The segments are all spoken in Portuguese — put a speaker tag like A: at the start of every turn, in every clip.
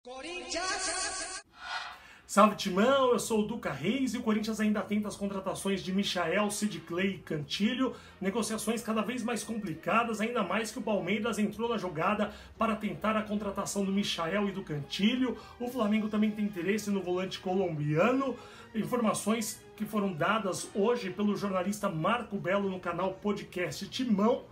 A: Corinthians!
B: Salve Timão, eu sou o Duca Reis e o Corinthians ainda tenta as contratações de Michael, Sid Clay e Cantillo, negociações cada vez mais complicadas, ainda mais que o Palmeiras entrou na jogada para tentar a contratação do Michael e do Cantillo. O Flamengo também tem interesse no volante colombiano. Informações que foram dadas hoje pelo jornalista Marco Belo no canal Podcast Timão.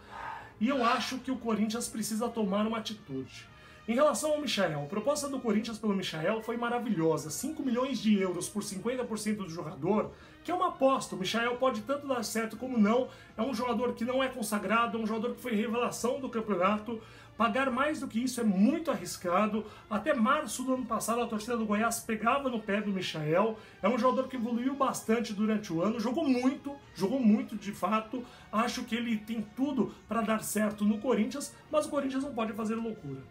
B: E eu acho que o Corinthians precisa tomar uma atitude. Em relação ao Michael, a proposta do Corinthians pelo Michael foi maravilhosa. 5 milhões de euros por 50% do jogador, que é uma aposta. O Michael pode tanto dar certo como não. É um jogador que não é consagrado, é um jogador que foi revelação do campeonato. Pagar mais do que isso é muito arriscado. Até março do ano passado a torcida do Goiás pegava no pé do Michael. É um jogador que evoluiu bastante durante o ano, jogou muito de fato. Acho que ele tem tudo para dar certo no Corinthians, mas o Corinthians não pode fazer loucura.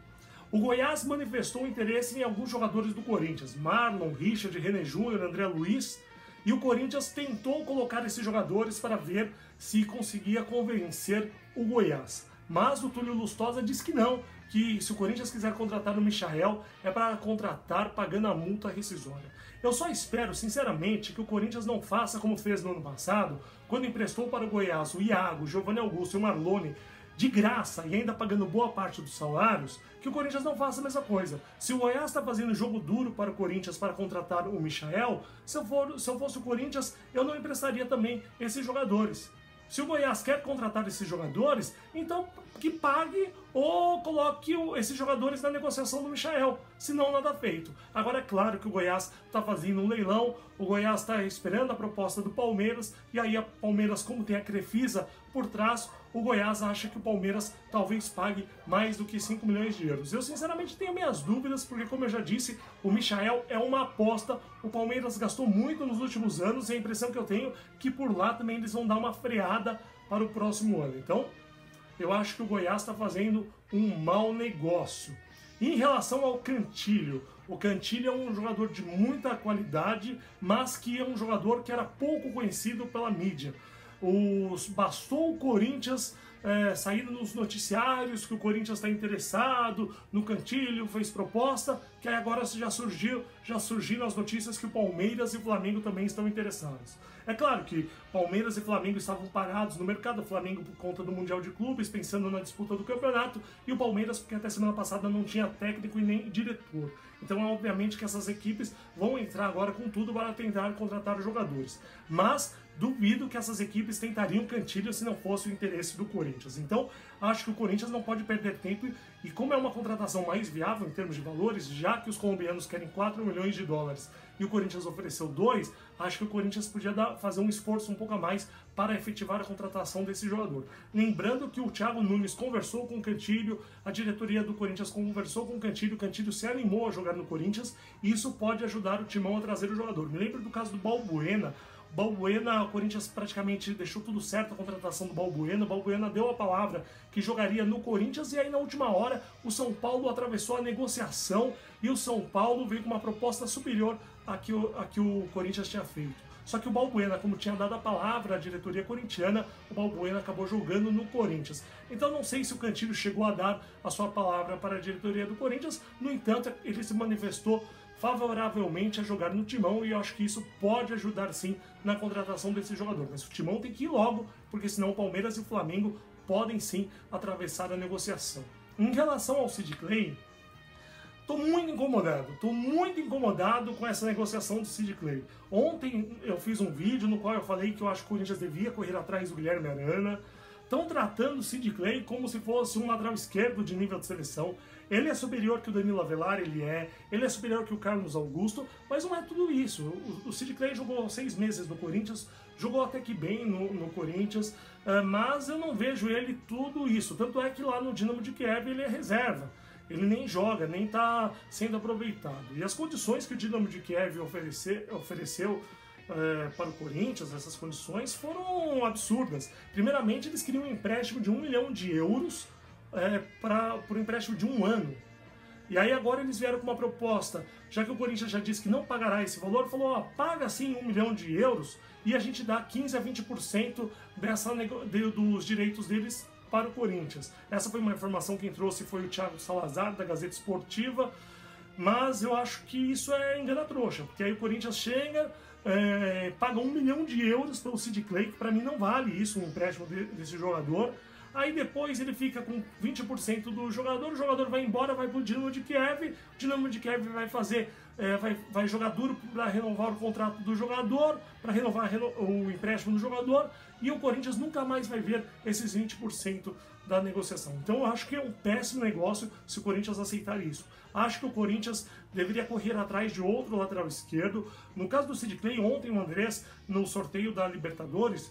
B: O Goiás manifestou interesse em alguns jogadores do Corinthians, Marlon, Richard, René Júnior, André Luiz, e o Corinthians tentou colocar esses jogadores para ver se conseguia convencer o Goiás. Mas o Túlio Lustosa disse que não, que se o Corinthians quiser contratar o Michael, é para contratar pagando a multa rescisória. Eu só espero, sinceramente, que o Corinthians não faça como fez no ano passado, quando emprestou para o Goiás o Iago, o Giovanni Augusto e o Marlone, de graça e ainda pagando boa parte dos salários, que o Corinthians não faça a mesma coisa. Se o Goiás está fazendo jogo duro para o Corinthians para contratar o Michael, se eu fosse o Corinthians, eu não emprestaria também esses jogadores. Se o Goiás quer contratar esses jogadores, então que pague ou coloque esses jogadores na negociação do Michael, senão nada feito. Agora é claro que o Goiás está fazendo um leilão, o Goiás está esperando a proposta do Palmeiras, e aí a Palmeiras, como tem a Crefisa por trás, o Goiás acha que o Palmeiras talvez pague mais do que 5 milhões de euros. Eu sinceramente tenho minhas dúvidas, porque como eu já disse, o Michael é uma aposta, o Palmeiras gastou muito nos últimos anos, e a impressão que eu tenho é que por lá também eles vão dar uma freada para o próximo ano. Então, eu acho que o Goiás está fazendo um mau negócio. Em relação ao Cantillo, o Cantillo é um jogador de muita qualidade, mas que é um jogador que era pouco conhecido pela mídia. Bastou o Corinthians sair nos noticiários que o Corinthians está interessado no Cantillo, fez proposta, que aí agora já surgiram as notícias que o Palmeiras e o Flamengo também estão interessados. É claro que Palmeiras e Flamengo estavam parados no mercado, o Flamengo por conta do Mundial de Clubes, pensando na disputa do campeonato, e o Palmeiras porque até semana passada não tinha técnico e nem diretor. Então é obviamente que essas equipes vão entrar agora com tudo para tentar contratar jogadores. Mas duvido que essas equipes tentariam Cantillo se não fosse o interesse do Corinthians. Então acho que o Corinthians não pode perder tempo, e como é uma contratação mais viável em termos de valores, já que os colombianos querem 4 milhões de dólares e o Corinthians ofereceu 2, acho que o Corinthians podia fazer um esforço um pouco a mais para efetivar a contratação desse jogador. Lembrando que o Thiago Nunes conversou com o Cantillo, a diretoria do Corinthians conversou com o Cantillo se animou a jogar no Corinthians, e isso pode ajudar o Timão a trazer o jogador. Me lembro do caso do Balbuena. O Corinthians praticamente deixou tudo certo a contratação do Balbuena. O Balbuena deu a palavra que jogaria no Corinthians, e aí na última hora o São Paulo atravessou a negociação e o São Paulo veio com uma proposta superior à que o Corinthians tinha feito. Só que o Balbuena, como tinha dado a palavra à diretoria corintiana, o Balbuena acabou jogando no Corinthians. Então não sei se o Cantillo chegou a dar a sua palavra para a diretoria do Corinthians, no entanto ele se manifestou favoravelmente a jogar no Timão, e eu acho que isso pode ajudar sim na contratação desse jogador. Mas o Timão tem que ir logo, porque senão o Palmeiras e o Flamengo podem sim atravessar a negociação. Em relação ao Sid Clay, estou muito incomodado com essa negociação do Sid Clay. Ontem eu fiz um vídeo no qual eu falei que eu acho que o Corinthians devia correr atrás do Guilherme Arana. Estão tratando o Sid Clay como se fosse um lateral esquerdo de nível de seleção. Ele é superior que o Danilo Avelar, ele é superior que o Carlos Augusto, mas não é tudo isso. O Sid Clay jogou 6 meses no Corinthians, jogou até que bem no Corinthians, mas eu não vejo ele tudo isso. Tanto é que lá no Dinamo de Kiev ele é reserva. Ele nem joga, nem está sendo aproveitado. E as condições que o Dinamo de Kiev ofereceu para o Corinthians, essas condições foram absurdas. Primeiramente, eles queriam um empréstimo de 1 milhão de euros por empréstimo de 1 ano. E aí agora eles vieram com uma proposta, já que o Corinthians já disse que não pagará esse valor, falou, ó, paga sim 1 milhão de euros e a gente dá 15 a 20% dos direitos deles para o Corinthians. Essa foi uma informação que quem trouxe foi o Thiago Salazar, da Gazeta Esportiva. mas eu acho que isso é engana-trouxa, porque aí o Corinthians chega, paga 1 milhão de euros pelo Sid Clay, que para mim não vale isso, um empréstimo desse jogador. Aí depois ele fica com 20% do jogador, o jogador vai embora, vai pro Dinamo de Kiev, o Dinamo de Kiev vai fazer, vai jogar duro para renovar o contrato do jogador, para renovar o empréstimo do jogador, e o Corinthians nunca mais vai ver esses 20% da negociação. Então eu acho que é um péssimo negócio se o Corinthians aceitar isso. Acho que o Corinthians deveria correr atrás de outro lateral esquerdo. No caso do Sid Clay, ontem o Andrés, no sorteio da Libertadores,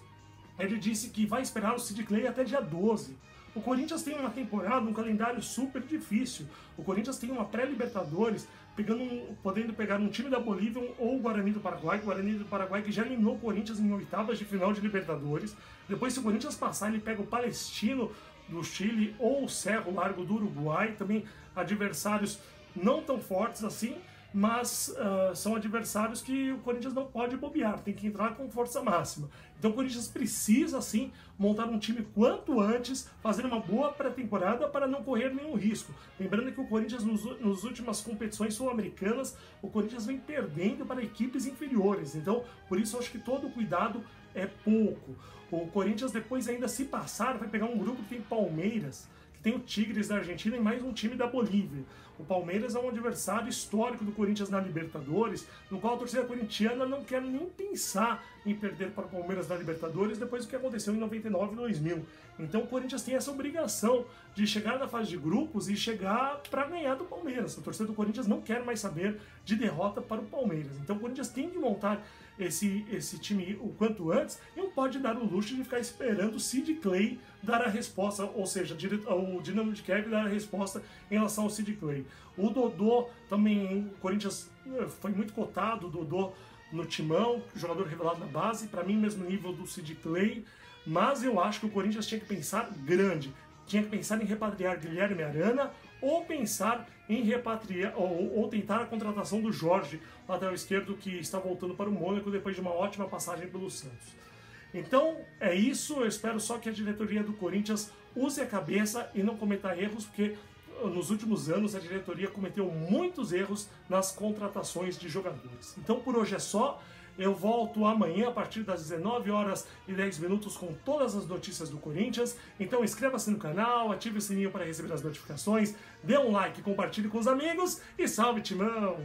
B: ele disse que vai esperar o Sid Clay até dia 12. O Corinthians tem uma temporada, um calendário super difícil. O Corinthians tem uma pré-Libertadores, podendo pegar um time da Bolívia ou o Guarani do Paraguai. O Guarani do Paraguai que já eliminou o Corinthians em oitavas de final de Libertadores. Depois, se o Corinthians passar, ele pega o Palestino do Chile ou o Cerro Largo do Uruguai. Também adversários não tão fortes assim, mas são adversários que o Corinthians não pode bobear, tem que entrar com força máxima. Então o Corinthians precisa, sim, montar um time quanto antes, fazer uma boa pré-temporada para não correr nenhum risco. Lembrando que o Corinthians, nas últimas competições sul-americanas, o Corinthians vem perdendo para equipes inferiores. Então, por isso, eu acho que todo cuidado é pouco. O Corinthians, depois, ainda se passar, vai pegar um grupo que tem Palmeiras, tem o Tigres da Argentina e mais um time da Bolívia. O Palmeiras é um adversário histórico do Corinthians na Libertadores, no qual a torcida corintiana não quer nem pensar em perder para o Palmeiras na Libertadores depois do que aconteceu em 99 e 2000. Então o Corinthians tem essa obrigação de chegar na fase de grupos e chegar para ganhar do Palmeiras. A torcida do Corinthians não quer mais saber de derrota para o Palmeiras. Então o Corinthians tem que montar esse time o quanto antes e não pode dar o luxo de ficar esperando o Sid Clay dar a resposta, ou seja, o Dinamo de Kiev dar a resposta em relação ao Sid Clay. O Dodô também, o Corinthians foi muito cotado, o Dodô no timão, jogador revelado na base, para mim mesmo nível do Sid Clay, mas eu acho que o Corinthians tinha que pensar grande, tinha que pensar em repatriar Guilherme Arana ou pensar em repatriar ou tentar a contratação do Jorge, lateral esquerdo que está voltando para o Mônaco depois de uma ótima passagem pelo Santos. Então é isso, eu espero só que a diretoria do Corinthians use a cabeça e não cometa erros, porque nos últimos anos a diretoria cometeu muitos erros nas contratações de jogadores. Então por hoje é só. Eu volto amanhã a partir das 19h10 com todas as notícias do Corinthians. Então inscreva-se no canal, ative o sininho para receber as notificações, dê um like, compartilhe com os amigos e salve, Timão!